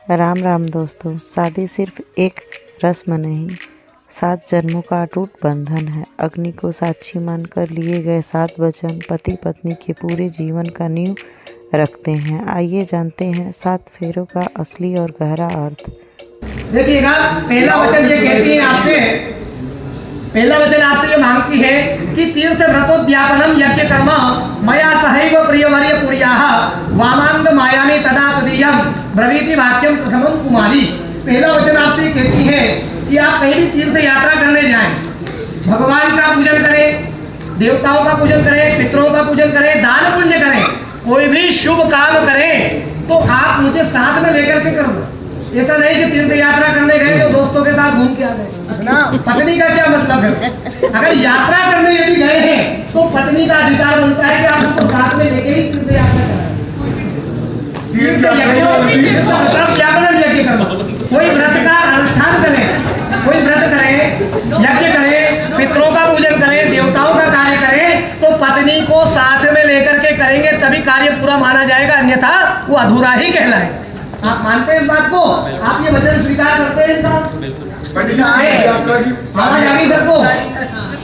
राम राम दोस्तों। शादी सिर्फ एक रस्म नहीं, 7 जन्मों का अटूट बंधन है। अग्नि को साक्षी मानकर लिए गए 7 वचन पति पत्नी के पूरे जीवन का नींव रखते हैं। आइए जानते हैं 7 फेरों का असली और गहरा अर्थ। देखिएगा, पहला वचन ये कहती है आपसे, पहला वचन आपसे ये मांगती है कि तीर्थ व्रतोद्यापनम यज्ञ कर्म मया सहैव प्रियवर्य कुर्याः वामांग मायामि तदा तदीयम ब्रवीति वाक्यम प्रथमम कुमारी। पहला वचन आपसे कहती है कि आप कहीं भी तीर्थ यात्रा करने जाएं, भगवान का पूजन करें, देवताओं का पूजन करें, पितरों का पूजन करें, दान पुण्य करें, कोई भी शुभ काम करें तो आप मुझे साथ में लेकर के करना। ऐसा नहीं कि तीर्थ यात्रा करने गए तो दोस्तों के साथ घूम के आ गए। पत्नी का क्या मतलब है? अगर यात्रा करने यदि गए हैं तो पत्नी का अधिकार बनता है कि आप उनको साथ में लेके ही तीर्थ यात्रा कराएं। कोई व्रत का अनुष्ठान करें, कोई व्रत करें, यज्ञ करें, पितरों का पूजन करें, देवताओं का कार्य करें तो पत्नी को साथ में लेकर के करेंगे, तभी कार्य पूरा माना जाएगा, अन्यथा वो अधूरा ही कहलाएगा। आप मानते हैं इस बात को? आप ये वचन स्वीकार करते हैं इनका? सबको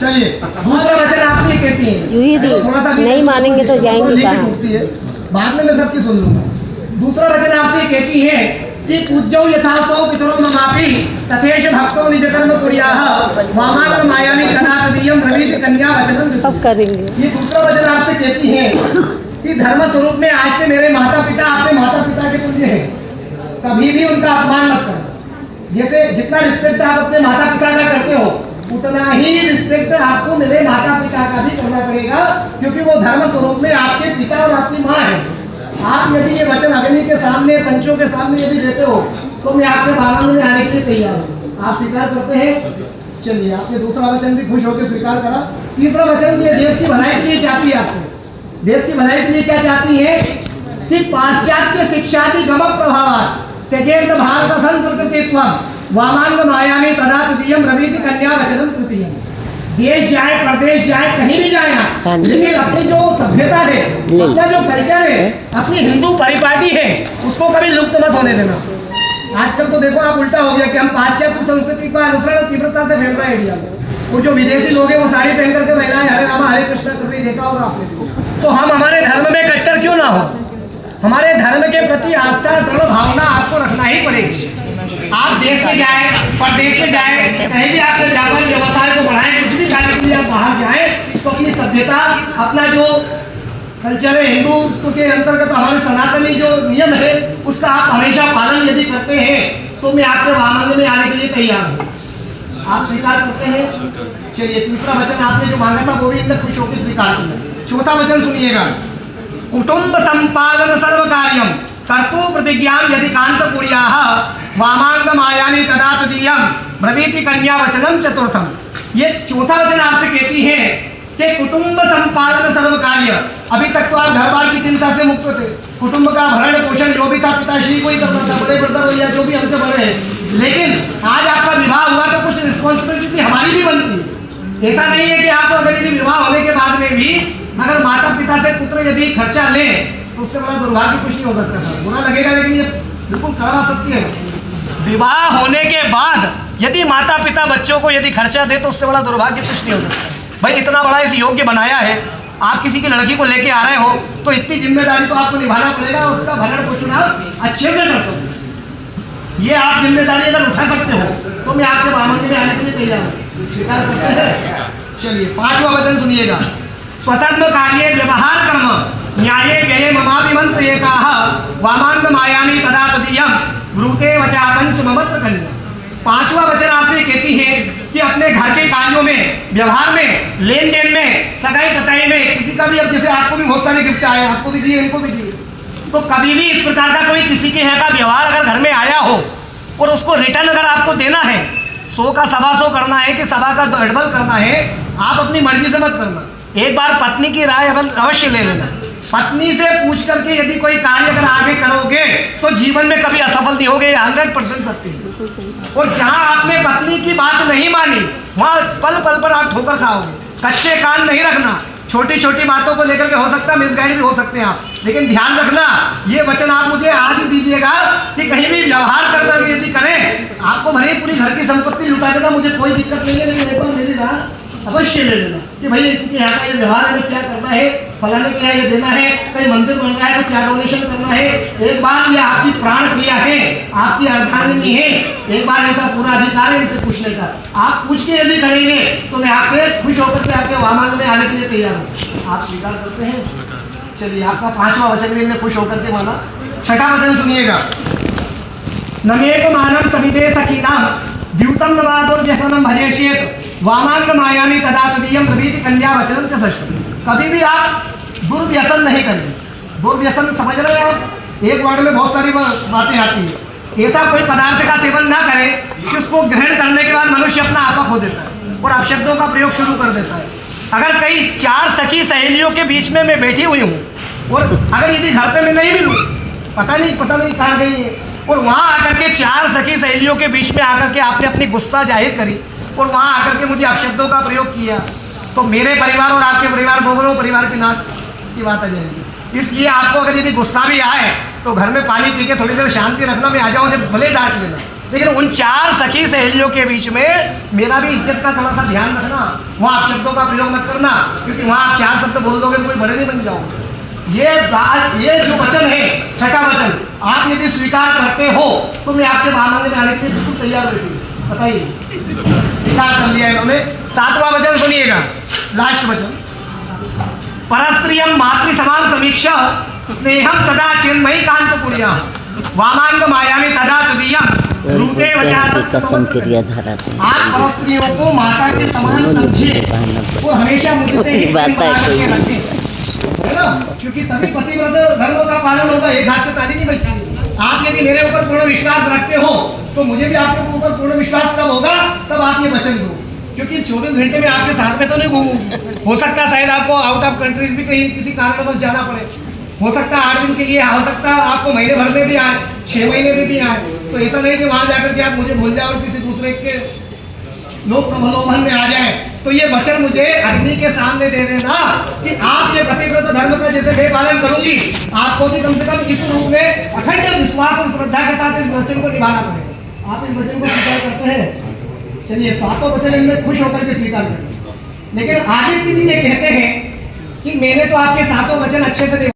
चलिए, दूसरा वचन आप ये कहती हैं, थोड़ा सा नहीं मानेंगे तो जाएंगे कहाँ? बाद में मैं सबकी सुन लूंगा। दूसरा वचन आपसे कहती है कि पूज्यौ यथा सौ पितरो ममापि तथेष भक्तो निज कर्म कुर्याः वामांग मायामि तदा तदीयम ब्रवीति कन्या वचनम। अब करेंगे। ये दूसरा वचन आपसे कहती है कि धर्म स्वरूप में आज से मेरे माता पिता आपके माता पिता के तुल्य हैं, कभी भी उनका अपमान मत करो। जैसे जितना रिस्पेक्ट आप अपने माता पिता का करते हो उतना ही रिस्पेक्ट आपको मेरे माता पिता का भी करना पड़ेगा, क्योंकि वो धर्म स्वरूप में आपके पिता और आपकी माँ है। आप यदि ये वचन अग्नि के सामने, पंचों के सामने यदि देते हो तो मैं आपसे बारात में आने के लिए तैयार हूँ। आप स्वीकार करते हैं? चलिए, आपने दूसरा वचन भी खुश होकर स्वीकार करा। तीसरा वचन ये देश की भलाई के लिए चाहती है आपसे। देश की भलाई के लिए क्या चाहती है कि पाश्चात्य शिक्षादि गमक प्रभाव त्यजेत भारत संस्कृतित्वम वामांग मायामि तदा तदीयम ब्रवीति कन्या वचनम तृतीयम। देश जाए, प्रदेश जाए, कहीं भी जाए आप, लेकिन अपनी जो सभ्यता है, अपना जो कल्चर है, अपनी हिंदू परिपाटी है, उसको कभी लुप्त मत होने देना। आजकल तो देखो आप, उल्टा हो गया कि हम पाश्चात्य संस्कृति का अनुसरण तीव्रता से फैल रहे हैं इंडिया में। और जो विदेशी लोग हैं वो साड़ी पहन करके महिलाएं हरे रामा हरे कृष्णा कर रही, देखा होगा आपने। तो हम हमारे धर्म में कट्टर क्यों ना हो? हमारे धर्म के प्रति आस्था, दृढ़ भावना आपको रखना ही पड़ेगी। आप देश में जाए, प्रदेश में जाए, कहीं भी आप व्यापार व्यवसाय को बढ़ाएं, कुछ भी कार्य के लिए आप बाहर जाए तो अपनी सभ्यता, अपना जो कल्चर है, हिंदू के अंतर्गत हमारे सनातनी जो नियम है उसका आप हमेशा पालन यदि करते हैं तो मैं आपके वामन में आने के लिए तैयार हूँ। आप स्वीकार करते हैं? चलिए, तीसरा वचन आपने जो मांगा था वो भी इनने खुश होकर स्वीकार किया। चौथा वचन सुनिएगा, कुटुंब संपादन सर्व कार्यम कर्तु प्रतिज्ञां यदि कांत कुर्याः वामांग मायामि तदा तदीयम ब्रवीति कन्या वचनम चतुर्थम। ये चौथा वचन आपसे कहती है कि कुटुंब संपादन सर्व कार्य। अभी तक तो आप घर बार की चिंता से मुक्त थे, कुटुंब का भरण पोषण जो भी था पिताश्री को ही करता था, बड़े ब्रदर भैया जो भी हमसे बड़े हैं। लेकिन आज आपका विवाह हुआ तो कुछ रिस्पॉन्सिबिलिटी हमारी भी बनती है। ऐसा नहीं है कि आप अगर यदि विवाह होने के बाद में भी अगर माता पिता से पुत्र यदि खर्चा ले तो उससे बड़ा दुर्भाग्य कुछ नहीं हो सकता था। बुरा लगेगा लेकिन ये बिल्कुल कड़ा सत्य है। विवाह होने के बाद यदि माता पिता बच्चों को यदि खर्चा दे तो उससे बड़ा दुर्भाग्य कुछ नहीं हो सकता। भाई इतना बड़ा इस योग्य बनाया है, आप किसी की लड़की को लेके आ रहे हो तो इतनी जिम्मेदारी तो आपको निभाना पड़ेगा, उसका भरण पोषण आप अच्छे से कर सकते। ये आप जिम्मेदारी अगर उठा सकते हो तो मैं आपके बामन में आने के लिए तैयार हूँ। स्वीकार करते हैं? चलिए, पांचवा वचन सुनिएगा, स्वसर्म कार्ये व्यवहार कर्म न्याये व्यये ममापि मंत्र एकाः वामांग मायामि तदा तदीयम ब्रूते वचा पंच ममत्र कन्या। पांचवा वचन आपसे कहती है कि अपने घर के कार्यों में, व्यवहार में, लेन देन में, सगाई कटाई में, किसी का भी, अब जैसे आपको भी बहुत सारे गिफ्ट आए, आपको भी दिए, इनको भी दिए, तो कभी भी इस प्रकार का कोई किसी के यहाँ का व्यवहार अगर घर में आया हो और उसको रिटर्न अगर आपको देना है, 100 का 125 करना है कि 1 का डबल करना है, आप अपनी मर्जी से मत करना। एक बार पत्नी की राय अवश्य ले लेना। पत्नी से पूछ करके यदि कोई कार्य अगर आगे करोगे तो जीवन में कभी असफल नहीं होगे, 100% सत्य है। और जहां आपने पत्नी की बात नहीं मानी वहां पल पल पर आप ठोकर खाओगे। कच्चे कान नहीं रखना, छोटी छोटी बातों को लेकर के हो सकता है मिसगाइड भी हो सकते हैं आप, लेकिन ध्यान रखना ये वचन आप मुझे आज ही दीजिएगा कि कहीं भी व्यवहार करना भी यदि करें, आपको भले पूरी घर की संपत्ति लुटा देना, मुझे कोई दिक्कत नहीं है, लेकिन एक बार मेरी राह अवश्य ले लेना कि भाई इनके यहाँ का ये व्यवहार है, क्या करना है, फलाने क्या ये देना है, कहीं मंदिर बन रहा है तो क्या डोनेशन करना है। एक बार ये आपकी प्राण क्रिया है, आपकी अर्धांगिनी है, एक बार इनका पूरा अधिकार है इनसे पूछने का। आप पूछ के यदि करेंगे तो मैं आपके खुश होकर के आपके वामान में आने के लिए तैयार हूँ। आप स्वीकार करते हैं? चलिए आपका 5वां वचन भी मैं खुश होकर के माना। 6ठा वचन सुनिएगा। नमेक मानम सविदे सकीनाम द्यूतम नवादुर व्यसनम भजेष्येत वामांग मायामी तदा तदीयम ब्रवीति कन्या वचनम च षष्ठम। कभी भी आप दुर्व्यसन नहीं करें। दुर्व्यसन समझ रहे हैं आप? एक वर्ड में बहुत सारी बातें आती है। ऐसा कोई पदार्थ का सेवन ना करें कि उसको ग्रहण करने के बाद मनुष्य अपना आपा खो देता है और अपशब्दों का प्रयोग शुरू कर देता है। अगर कई 4 सखी सहेलियों के बीच में मैं बैठी हुई हूँ और अगर यदि घर पे मैं नहीं मिलूँ, पता नहीं कहाँ गई है, और वहाँ आकर के 4 सखी सहेलियों के बीच में आकर के आपने अपनी गुस्सा जाहिर करी और वहाँ आकर के मुझे अपशब्दों का प्रयोग किया, तो मेरे परिवार और आपके परिवार दोनों परिवार के नाश की बात आ जाएगी। इसलिए आपको अगर यदि गुस्सा भी आए तो घर में पानी पी के थोड़ी देर शांति रखना, मैं आ जाऊँ जब भले डांट लेना, लेकिन उन 4 सखी सहेलियों के बीच में मेरा भी इज्जत का थोड़ा सा ध्यान रखना। वहाँ अपशब्दों का प्रयोग मत करना, क्योंकि वहाँ आप 4 शब्द बोल दोगे कोई बड़े नहीं बन जाओगे। ये जो वचन है 6ठा वचन, आप यदि स्वीकार करते हो तो मैं आपके वामन में आने के लिए बिल्कुल तैयार रहती। बताइए, स्वीकार कर लिया इन्होंने। 7वां वचन सुनिएगा, लास्ट वचन। परस्त्रियम मातृ समान समीक्षा स्नेहम सदा चिन्मयी कांत पुण्या वामांग मायामी तदा तदीयम रूपे वचन कसम क्रियाधारा। आप परस्त्रियों को माता के समान समझिए और हमेशा मुझसे ही रखें, है ना? क्योंकि तभी पतिव्रत धर्म का पालन होगा। एक हाथ से ताली नहीं बजती। आप यदि मेरे ऊपर पूर्ण विश्वास रखते हो तो मुझे भी आपके ऊपर पूर्ण विश्वास कब होगा, तब आप ये वचन दो। क्योंकि 24 घंटे में आपके साथ में तो नहीं घूमूंगी। हो सकता है शायद आपको आउट ऑफ कंट्रीज भी कहीं किसी कारणवश जाना पड़े, हो सकता है 8 दिन के लिए, हो सकता है आपको महीने भर में भी आए, 6 महीने में भी आए। तो ऐसा नहीं कि वहां जाकर के आप मुझे भूल जाओ और किसी दूसरे के लोक प्रलोभन में आ जाए। तो ये वचन मुझे अग्नि के सामने दे देना कि आप ये पतिव्रत धर्म का जैसे मैं पालन करूंगी, आपको भी कम से कम इस रूप में अखंड विश्वास और श्रद्धा के साथ इस वचन को निभाना पड़ेगा। आप इस वचन को स्वीकार करते हैं? चलिए 7वां वचन इनमें खुश होकर के स्वीकार करें। लेकिन आदित्य जी ये कहते हैं कि मैंने तो आपके 7 वचन अच्छे से